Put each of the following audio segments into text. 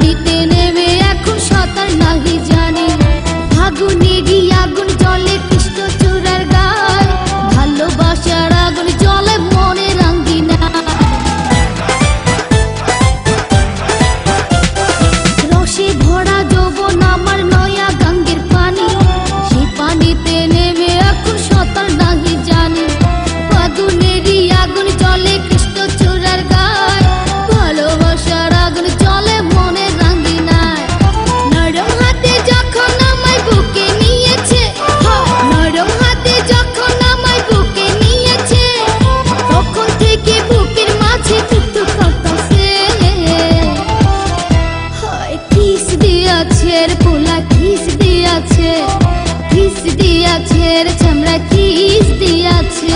পানিতে নেমে এখন সাঁতার নাহি জানি, আগুনে গিয়ে আগুন জ্বলে কৃষ্ণচূড়ার গায়, ভালোবাসার আগুন জ্বলে মনে রাঙ্গিনা। রসে ভরা যৌবন আমার নয়া গাঙ্গের পানি, সে পানিতে নেমে এখন সাঁতার নাহি জানি, আগুনেরই আগুন জ্বলে কৃষ্ণচূড়ার গায়, ভালোবাসার আগুন জ্বলে মনে রাঙ্গিনায়। নরম হাতে যখন আমায় বুকে নিয়েছে, নরম হাতে যখন আমায় বুকে নিয়েছে, তখন থেকে বুকের মাঝে টুকটুক করতেছে। কিস দিয়াছে রে পোলা, কিস দিয়াছে, কিস দিয়াছে রে চামড়া, কিস দিয়াছে।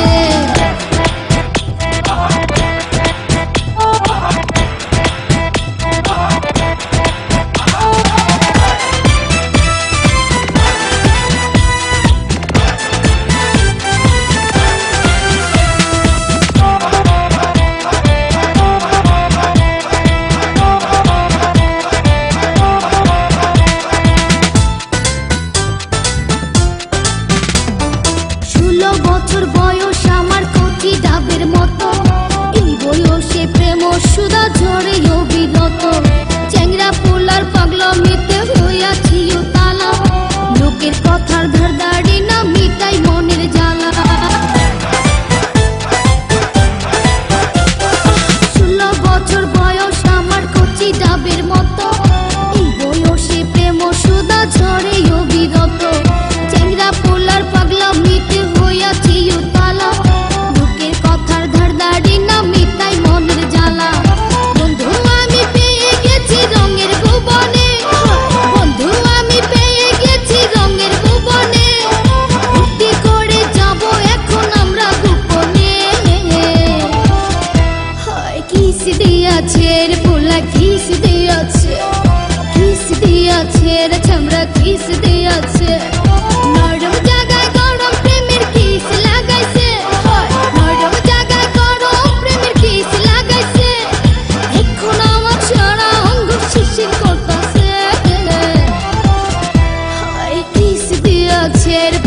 বছর বয়স আমার কচি ডাবের মতো, এই বয়সে প্রেম সুধা ঝরে অবিরত, চ্যাংরা পোলার পাগলামিতে হইয়াছি উতালা, লোকের কথার ধারদাড়ি না মিটাই মনের জ্বালা। 16 বছর বয়স আমার কচি ডাবের মতো, এই বয়সে প্রেম সুধা ঝরে অবিরত, চ্যাংরা পোলার পাগলামিতে হইয়াছি উতালা, লোকের কথার ধারদাড়ি না মিটাই মনের জ্বালা। বন্ধু আমি পেয়ে গেছি রঙের ভুবনে, বন্ধু আমি পেয়ে গেছি রঙের ভুবনে, ফুর্তি করে যাব এখন আমরা গোপনে। কিস দিয়াছে রে পোলা, কিস দিয়াছে, কিস দিয়াছে রে চামড়া, কিস দিয়াছে। নরম জায়গায় গরম প্রেমের কিস লাগাইছে, নরম জায়গায় গরম প্রেমের কিস লাগাইছে, এখন আমার সারা অঙ্গ শিরশির করতাছে। কিস দিয়াছে রে